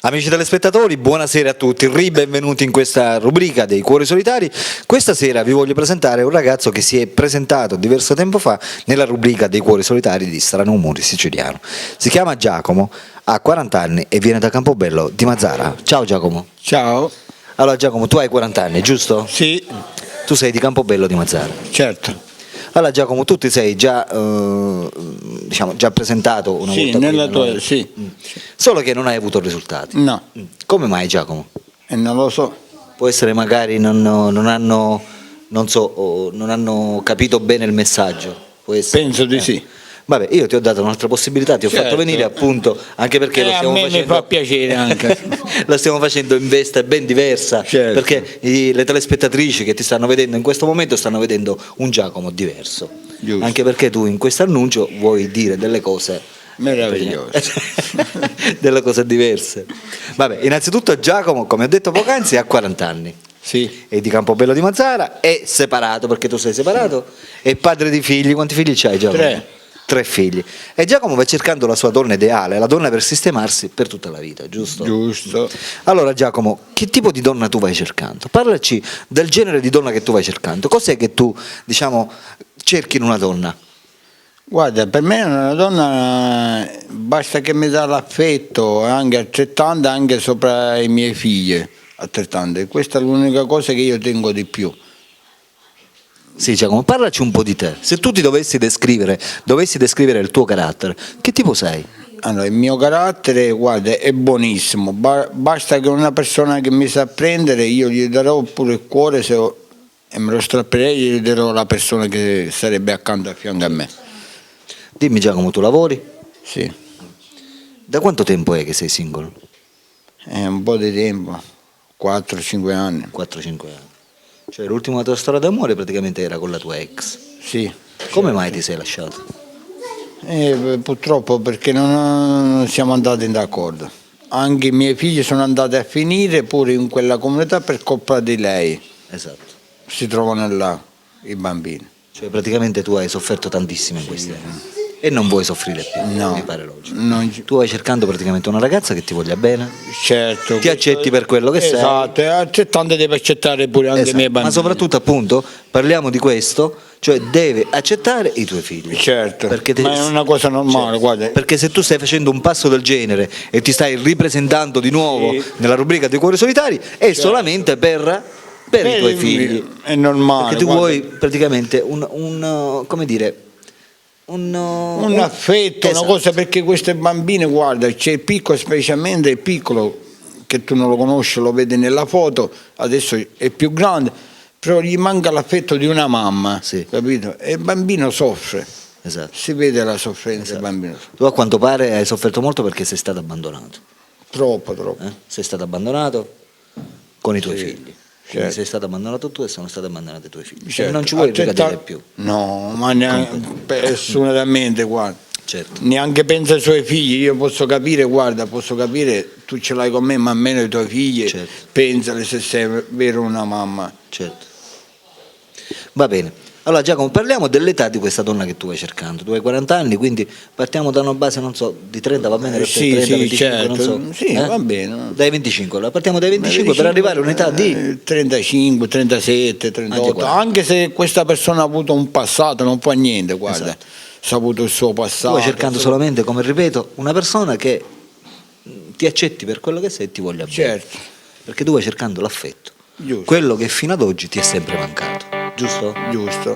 Amici telespettatori, buonasera a tutti, benvenuti in questa rubrica dei Cuori Solitari. Questa sera vi voglio presentare un ragazzo che si è presentato diverso tempo fa nella rubrica dei Cuori Solitari di Strano Umore Siciliano. Si chiama Giacomo, ha 40 anni e viene da Campobello di Mazara. Ciao Giacomo. Ciao. Allora Giacomo, tu hai 40 anni, giusto? Sì, Tu sei di Campobello di Mazara. certo. Allora Giacomo, tu ti sei già, già presentato una Sì, volta qui nella da tua, noi. sì. Solo che non hai avuto risultati. No, Come mai Giacomo? e non lo so. Può essere magari non hanno, non so, non hanno capito bene il messaggio. Può essere. Penso di sì. Vabbè, io ti ho dato un'altra possibilità, ti ho Certo. fatto venire appunto, anche perché lo A stiamo me facendo. mi fa piacere anche. Lo stiamo facendo in veste ben diversa, Certo. perché le telespettatrici che ti stanno vedendo in questo momento stanno vedendo un Giacomo diverso. Giusto. Anche perché tu in questo annuncio vuoi dire delle cose Meraviglioso. delle cose diverse. Vabbè, innanzitutto Giacomo, come ho detto poc'anzi, ha 40 anni. Sì, È di Campobello di Mazara, è separato perché tu sei separato, è padre di figli. Quanti figli c'hai Giacomo? 3 figli. E Giacomo va cercando la sua donna ideale, la donna per sistemarsi per tutta la vita, giusto? giusto. Allora Giacomo, che tipo di donna tu vai cercando? Parlaci del genere di donna che tu vai cercando. Cos'è che tu, cerchi in una donna? Guarda, per me una donna basta che mi dà l'affetto, anche altrettanto, anche sopra i miei figli, altrettanto. E questa è l'unica cosa che io tengo di più. Sì, Giacomo, parlaci un po' di te. Se tu ti dovessi descrivere il tuo carattere, che tipo sei? Allora, il mio carattere, guarda, è buonissimo. Basta che una persona che mi sa prendere, io gli darò pure il cuore e me lo strapperei, gli darò la persona che sarebbe accanto a fianco a me. Dimmi Giacomo, tu lavori? Sì, Da quanto tempo è che sei single? è un po' di tempo, 4-5 anni. 4-5 anni. Cioè l'ultima tua storia d'amore praticamente era con la tua ex. Sì. Come mai ti sei lasciato? Purtroppo perché non siamo andati d'accordo. Anche i miei figli sono andati a finire pure in quella comunità per colpa di lei. Esatto. Si trovano là i bambini. Cioè praticamente tu hai sofferto tantissimo in questi anni e non vuoi soffrire più, No, mi pare logico. non- Tu vai cercando praticamente una ragazza che ti voglia bene, certo. ti accetti per quello che sei. Esatto, e accettando deve accettare pure anche i Esatto. miei bambini. Ma soprattutto appunto parliamo di questo, cioè deve accettare i tuoi figli. Certo, Perché ma è una cosa normale, certo. guarda. Perché se tu stai facendo un passo del genere e ti stai ripresentando di nuovo Sì. nella rubrica dei Cuori Solitari è solamente per i tuoi figli. È normale. Perché tu guarda. vuoi praticamente come dire, un affetto, esatto. una cosa, perché queste bambine, guarda, c'è il piccolo, specialmente il piccolo, che tu non lo conosci, lo vedi nella foto, adesso è più grande, però gli manca l'affetto di una mamma, Sì. capito? E il bambino soffre, Esatto. si vede la sofferenza del bambino. Tu a quanto pare hai sofferto molto perché sei stato abbandonato. Troppo, troppo. Sei stato abbandonato con i tuoi Sì, figli. Quindi certo. sei stato abbandonato tu e sono stati abbandonati i tuoi figli. Certo. E non ci vuoi Accetta- ricadere più. No, ma neanche assolutamente, guarda. Certo. Neanche pensa ai suoi figli, io posso capire, guarda, tu ce l'hai con me, ma almeno i tuoi figli, Certo. pensali se sei vero una mamma. Certo. Va bene. Allora Giacomo, parliamo dell'età di questa donna che tu vai cercando. Tu hai 40 anni, quindi partiamo da una base, non so, di 30, va bene? Per te? Sì, 30, sì, 25, certo. non so. Sì, va bene. Dai 25, allora partiamo dai 25 per arrivare a un'età di... 35, 37, 38, Anche qua. anche se questa persona ha avuto un passato, non fa niente, guarda, Esatto. sa avuto il suo Tu passato. vai cercando solamente, come ripeto, una persona che ti accetti per quello che sei e ti voglia bene. Certo, Perché tu vai cercando l'affetto. giusto, Quello che fino ad oggi ti è sempre mancato. Giusto? giusto.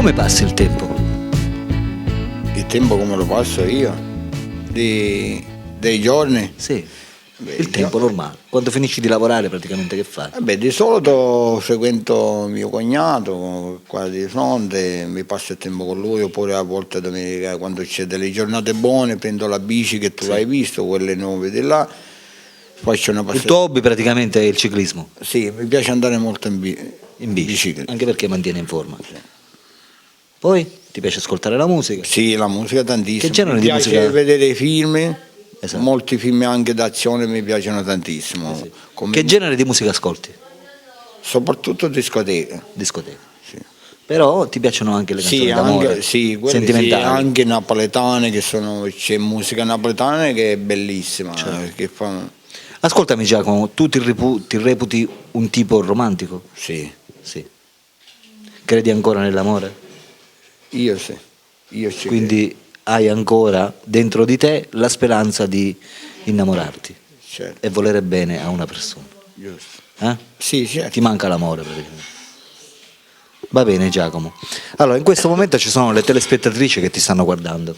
Come passi il tempo? Il tempo come lo passo io? Dei giorni? Sì, Beh, il tempo normale. Quando finisci di lavorare praticamente che fai? Vabbè, di solito frequento mio cognato qua di fronte, mi passo il tempo con lui, oppure a volte domenica quando c'è delle giornate buone prendo la bici che tu l'hai visto, quelle nuove di là, faccio una Il passeggiata. tuo hobby praticamente è il ciclismo, Sì, mi piace andare molto in in bici, bicicletta. anche perché mantiene in forma. Poi ti piace ascoltare la musica? Sì, la musica tantissimo. Che genere mi di piace musica? vedere i film, Esatto. molti film anche d'azione mi piacciono tantissimo, Sì. come- Che genere di musica ascolti? soprattutto discoteche. Discoteca. Sì. Però ti piacciono anche le canzoni Sì, d'amore, anche, sì, quelle sì, sentimentali. anche napoletane, c'è musica napoletana che è bellissima. Certo. Che fa, Ascoltami Giacomo, tu ti reputi un tipo romantico? sì, Sì. Credi ancora nell'amore? io sì, io ci Quindi hai ancora dentro di te la speranza di innamorarti credo, certo, e volere bene a una persona. giusto. Eh? Sì, certo. Ti manca l'amore praticamente. Va bene Giacomo. Allora in questo momento ci sono le telespettatrici che ti stanno guardando.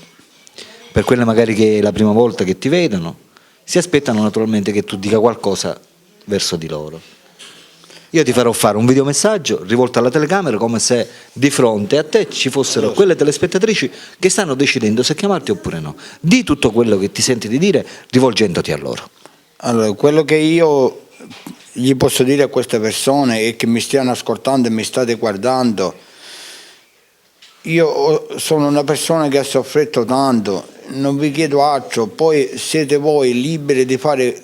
Per quelle magari che è la prima volta che ti vedono, si aspettano naturalmente che tu dica qualcosa verso di loro. Io ti farò fare un videomessaggio rivolto alla telecamera come se di fronte a te ci fossero quelle telespettatrici che stanno decidendo se chiamarti oppure no. Di tutto quello che ti senti di dire rivolgendoti a loro. Allora, quello che io gli posso dire a queste persone è che mi stiano ascoltando e mi state guardando. Io sono una persona che ha soffritto tanto, non vi chiedo altro, poi siete voi liberi di fare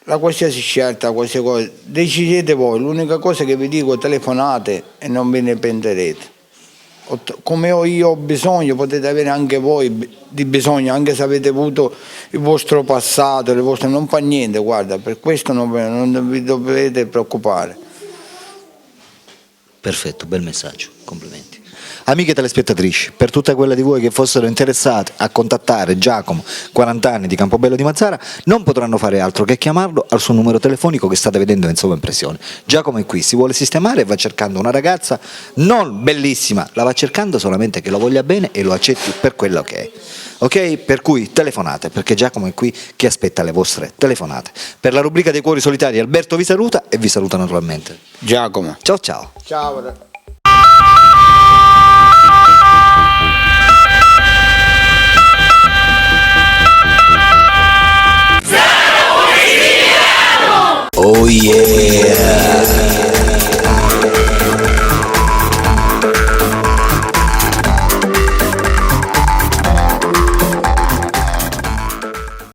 la qualsiasi scelta, qualsiasi cosa, decidete voi, l'unica cosa che vi dico telefonate e non ve ne pentirete. Come io ho bisogno, potete avere anche voi di bisogno, anche se avete avuto il vostro passato, non fa niente, guarda, per questo non vi dovete preoccupare. Perfetto, bel messaggio, complimenti. Amiche telespettatrici, per tutte quelle di voi che fossero interessate a contattare Giacomo, 40 anni di Campobello di Mazara, non potranno fare altro che chiamarlo al suo numero telefonico che state vedendo in sovraimpressione. Giacomo è qui, si vuole sistemare e va cercando una ragazza non bellissima, la va cercando solamente che lo voglia bene e lo accetti per quello che è. Ok? Per cui telefonate, perché Giacomo è qui che aspetta le vostre telefonate. Per la rubrica dei cuori solitari Alberto vi saluta e vi saluta naturalmente. Giacomo. Ciao ciao. Ciao. Oh yeah!